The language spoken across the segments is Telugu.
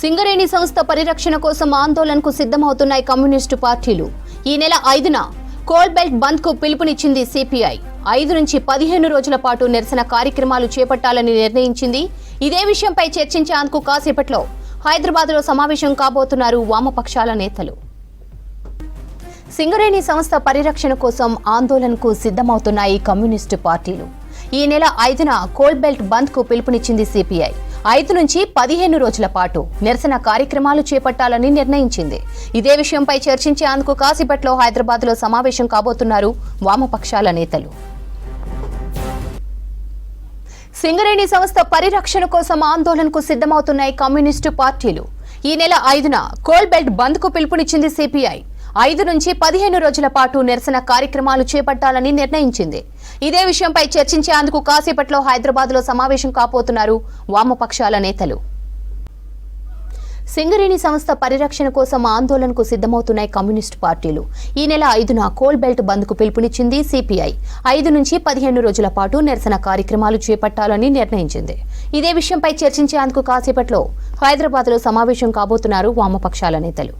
సింగరేణి సంస్థ పరిరక్షణ కోసం ఆందోళనకు సిద్ధమవుతున్నాయి కమ్యూనిస్టు పార్టీలు. ఈ నెల 5న కోల్ బెల్ట్ బంద్ కు పిలుపునిచ్చింది సిపిఐ. 5 నుంచి 15 రోజుల పాటు నిరసన కార్యక్రమాలు చేపట్టాలని నిర్ణయించింది. ఇదే విషయంపై చర్చించేందుకు కాసేపట్లో హైదరాబాద్ లో సమావేశం కాబోతున్నారు వామపక్షాల నేతలు. సింగరేణి సంస్థ పరిరక్షణ కోసం ఆందోళనకు సిద్ధమవుతున్నాయి కమ్యూనిస్టు పార్టీలు. ఈ నెల 5న కోల్ బెల్ట్ బంద్ కు పిలుపునిచ్చింది సిపిఐ. 5 నుంచి 15 రోజుల పాటు నిరసన కార్యక్రమాలు చేపట్టాలని నిర్ణయించింది. ఇదే విషయంపై చర్చించేందుకు కాసేపట్లో హైదరాబాద్ లో సమావేశం కాబోతున్నారు వామపక్షాల నేతలు. సింగరేణి సంస్థ పరిరక్షణ కోసం ఆందోళనకు సిద్ధమవుతున్నాయి కమ్యూనిస్టు పార్టీలు. ఈ నెల 5న కోల్ బెల్ట్ బంద్ కు పిలుపునిచ్చింది సిపిఐ. 5 నుంచి 15 రోజుల పాటు నిరసన కార్యక్రమాలు చేపట్టాలని నిర్ణయించింది. ఇదే విషయంపై చర్చించేందుకు కాసేపట్లో హైదరాబాద్ లో సమావేశం కాబోతున్నారు వామపక్షాల నేతలు. సింగరేణి సంస్థ పరిరక్షణ కోసం ఆందోళనకు సిద్ధమవుతున్నాయి కమ్యూనిస్టు పార్టీలు. ఈ నెల 5న కోల్ బెల్ట్ బంద్ కు పిలుపునిచ్చింది సిపిఐ. 5 నుంచి 15 రోజుల పాటు నిరసన కార్యక్రమాలు చేపట్టాలని నిర్ణయించింది. ఇదే విషయంపై చర్చించేందుకు కాసేపట్లో హైదరాబాద్ లో సమావేశం కాబోతున్నారు వామపక్షాల నేతలు.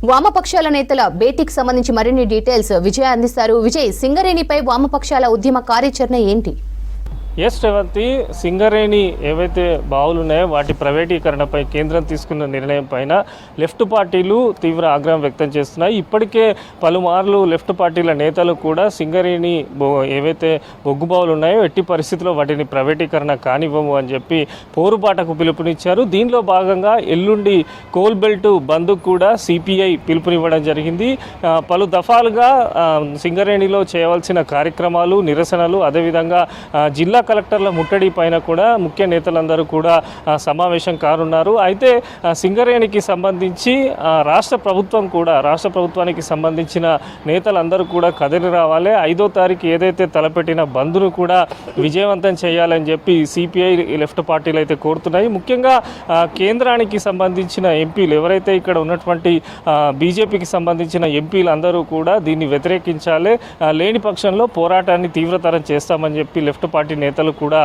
వామపక్షాల నేతల భేటీకి సంబంధించి మరిన్ని డీటెయిల్స్ విజయ్ అందిస్తారు. విజయ్, సింగరేణిపై వామపక్షాల ఉద్యమ కార్యాచరణ ఏంటి? రేవంతి, సింగరేణి ఏవైతే బావులు ఉన్నాయో వాటి ప్రైవేటీకరణపై కేంద్రం తీసుకున్న నిర్ణయం పైన లెఫ్ట్ పార్టీలు తీవ్ర ఆగ్రహం వ్యక్తం చేస్తున్నాయి. ఇప్పటికే పలుమార్లు లెఫ్ట్ పార్టీల నేతలు కూడా సింగరేణి ఏవైతే బొగ్గు బావులు ఉన్నాయో ఎట్టి పరిస్థితుల్లో వాటిని ప్రైవేటీకరణ కానివ్వము అని చెప్పి పోరుబాటకు పిలుపునిచ్చారు. దీనిలో భాగంగా ఎల్లుండి కోల్ బెల్ట్ బంద్ కూడా సిపిఐ పిలుపునివ్వడం జరిగింది. పలు దఫాలుగా సింగరేణిలో చేయవలసిన కార్యక్రమాలు, నిరసనలు, అదేవిధంగా జిల్లా కలెక్టర్ల ముట్టడి పైన కూడా ముఖ్య నేతలందరూ కూడా సమావేశం కానున్నారు. అయితే సింగరేణికి సంబంధించి రాష్ట్ర ప్రభుత్వానికి సంబంధించిన నేతలందరూ కూడా కదిలి రావాలి. 5వ తారీఖు ఏదైతే తలపెట్టిన బంద్ను కూడా విజయవంతం చేయాలని చెప్పి సిపిఐ లెఫ్ట్ పార్టీలు అయితే కోరుతున్నాయి. ముఖ్యంగా కేంద్రానికి సంబంధించిన ఎంపీలు ఎవరైతే ఇక్కడ ఉన్నటువంటి బీజేపీకి సంబంధించిన ఎంపీలు అందరూ కూడా దీన్ని వ్యతిరేకించాలి, లేని పక్షంలో పోరాటాన్ని తీవ్రతరం చేస్తామని చెప్పి లెఫ్ట్ పార్టీ నేతలు కూడా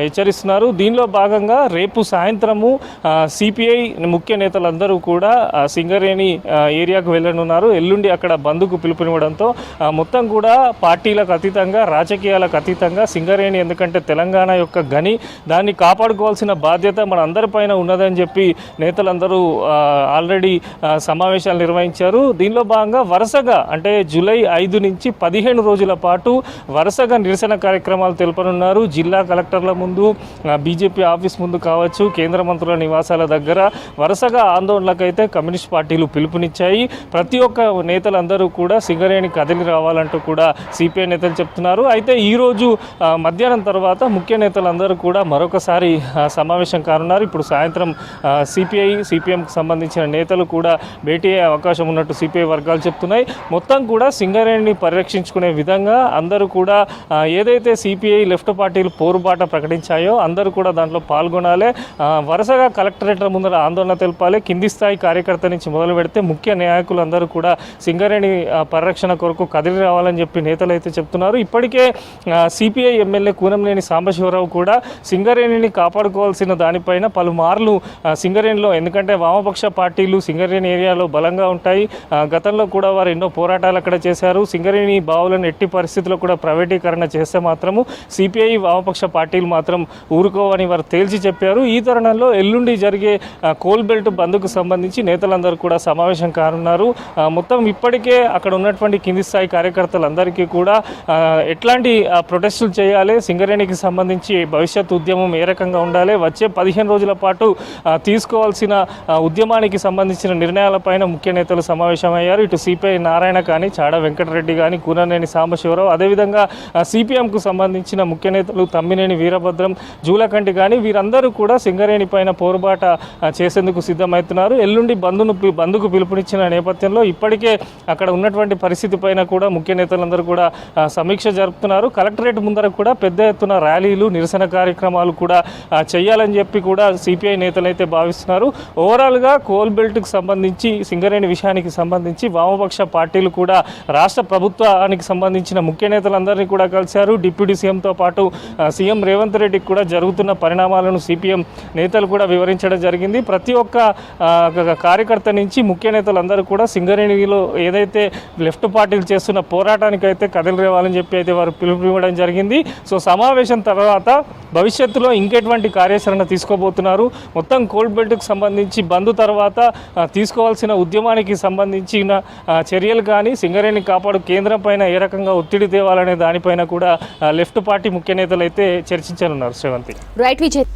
హెచ్చరిస్తున్నారు. దీనిలో భాగంగా రేపు సాయంత్రము సిపిఐ ముఖ్య నేతలందరూ కూడా సింగరేణి ఏరియాకు వెళ్ళనున్నారు. ఎల్లుండి అక్కడ బంద్కు పిలుపునివ్వడంతో మొత్తం కూడా పార్టీలకు అతీతంగా, రాజకీయాలకు అతీతంగా సింగరేణి ఎందుకంటే తెలంగాణ యొక్క గని, దాన్ని కాపాడుకోవాల్సిన బాధ్యత మన అందరిపైన ఉన్నదని చెప్పి నేతలందరూ ఆల్రెడీ సమావేశాలు నిర్వహించారు. దీనిలో భాగంగా వరుసగా అంటే జూలై 5 నుంచి 15 రోజుల పాటు వరుసగా నిరసన కార్యక్రమాలు తెలుపనున్నారు. జిల్లా కలెక్టర్ల ముందు, బీజేపీ ఆఫీస్ ముందు కావచ్చు, కేంద్ర మంత్రుల నివాసాల దగ్గర వరుసగా ఆందోళనకైతే కమ్యూనిస్ట్ పార్టీలు పిలుపునిచ్చాయి. ప్రతి ఒక్క నేతలందరూ కూడా సింగరేణి కదిలి రావాలంటూ కూడా సిపిఐ నేతలు చెప్తున్నారు. అయితే ఈరోజు మధ్యాహ్నం తర్వాత ముఖ్య నేతలందరూ కూడా మరొకసారి సమావేశం కానున్నారు. ఇప్పుడు సాయంత్రం సిపిఎంకి సంబంధించిన నేతలు కూడా భేటీ అయ్యే అవకాశం ఉన్నట్టు సిపిఐ వర్గాలు చెప్తున్నాయి. మొత్తం కూడా సింగరేణిని పరిరక్షించుకునే విధంగా అందరూ కూడా ఏదైతే సిపిఐ లెఫ్ట్ పార్టీలు పోరుబాట ప్రకటించాయో అందరూ కూడా దాంట్లో పాల్గొనాలి. వరుసగా కలెక్టరేట్ల ముందర ఆందోళన తెలపాలి. కింది స్థాయి కార్యకర్త నుంచి మొదలు పెడితే ముఖ్య నాయకులందరూ కూడా సింగరేణి పరిరక్షణ కొరకు కదిలి రావాలని చెప్పి నేతలు అయితే చెప్తున్నారు. ఇప్పటికే సిపిఐ ఎమ్మెల్యే కూనంనేని సాంబశివరావు కూడా సింగరేణిని కాపాడుకోవాల్సిన దానిపైన పలుమార్లు సింగరేణిలో, ఎందుకంటే వామపక్ష పార్టీలు సింగరేణి ఏరియాలో బలంగా ఉంటాయి, గతంలో కూడా వారు ఎన్నో పోరాటాలు అక్కడ చేశారు. సింగరేణి బావులను ఎట్టి పరిస్థితుల్లో కూడా ప్రైవేటీకరణ చేస్తే మాత్రము సిపిఐ వామపక్ష పార్టీలు మాత్రం ఊరుకోవని వారు తేల్చి చెప్పారు. ఈ తరుణంలో ఎల్లుండి జరిగే కోల్ బెల్ట్ బంద్కు సంబంధించి నేతలందరూ కూడా సమావేశం కానున్నారు. మొత్తం ఇప్పటికే అక్కడ ఉన్నటువంటి కింది స్థాయి కార్యకర్తలందరికీ కూడా ఎట్లాంటి ప్రొటెస్టులు చేయాలి, సింగరేణికి సంబంధించి భవిష్యత్ ఉద్యమం ఏ రకంగా ఉండాలి, వచ్చే 15 రోజుల పాటు తీసుకోవాల్సిన ఉద్యమానికి సంబంధించిన నిర్ణయాలపైన ముఖ్య నేతలు సమావేశమయ్యారు. ఇటు సిపిఐ నారాయణ కానీ, చాడ వెంకటరెడ్డి కానీ, కూనంనేని సాంబశివరావు, అదేవిధంగా సిపిఎంకు సంబంధించిన ముఖ్య నేతలు తమ్మినేని వీరభద్రం, జూలకంటి కానీ వీరందరూ కూడా సింగరేణి పైన పోరుబాట చేసేందుకు సిద్ధమవుతున్నారు. ఎల్లుండి బంద్కు పిలుపునిచ్చిన నేపథ్యంలో ఇప్పటికే అక్కడ ఉన్నటువంటి పరిస్థితి పైన కూడా ముఖ్య నేతలందరూ కూడా సమీక్ష జరుపుతున్నారు. కలెక్టరేట్ ముందర కూడా పెద్ద ఎత్తున ర్యాలీలు, నిరసన కార్యక్రమాలు కూడా చేయాలని చెప్పి కూడా సిపిఐ నేతలైతే భావిస్తున్నారు. ఓవరాల్గా కోల్ బెల్ట్కి సంబంధించి, సింగరేణి విషయానికి సంబంధించి వామపక్ష పార్టీలు కూడా రాష్ట్ర ప్రభుత్వానికి సంబంధించిన ముఖ్య నేతలందరినీ కూడా కలిశారు. డిప్యూటీ సీఎంతో పాటు సీఎం రేవంత్ రెడ్డికి కూడా జరుగుతున్న పరిణామాలను సిపిఎం నేతలు కూడా వివరించడం జరిగింది. ప్రతి ఒక్క కార్యకర్త నుంచి ముఖ్య నేతలందరూ కూడా సింగరేణిలో ఏదైతే లెఫ్ట్ పార్టీలు చేస్తున్న పోరాటానికి అయితే కథలు రేవాలని చెప్పి అయితే వారు పిలుపునివ్వడం జరిగింది. సో సమావేశం తర్వాత భవిష్యత్తులో ఇంకెటువంటి కార్యాచరణ తీసుకోబోతున్నారు, మొత్తం కోల్ బెల్ట్కి సంబంధించి బంద్ తర్వాత తీసుకోవాల్సిన ఉద్యమానికి సంబంధించిన చర్యలు కానీ సింగరేణి కాపాడు కేంద్రం పైన ఏ రకంగా ఒత్తిడి తేవాలనే దానిపైన కూడా లెఫ్ట్ పార్టీ ముఖ్య నేతలు అయితే చర్చించనున్నారు. శ్రీవంతి. రైట్ విజయ్.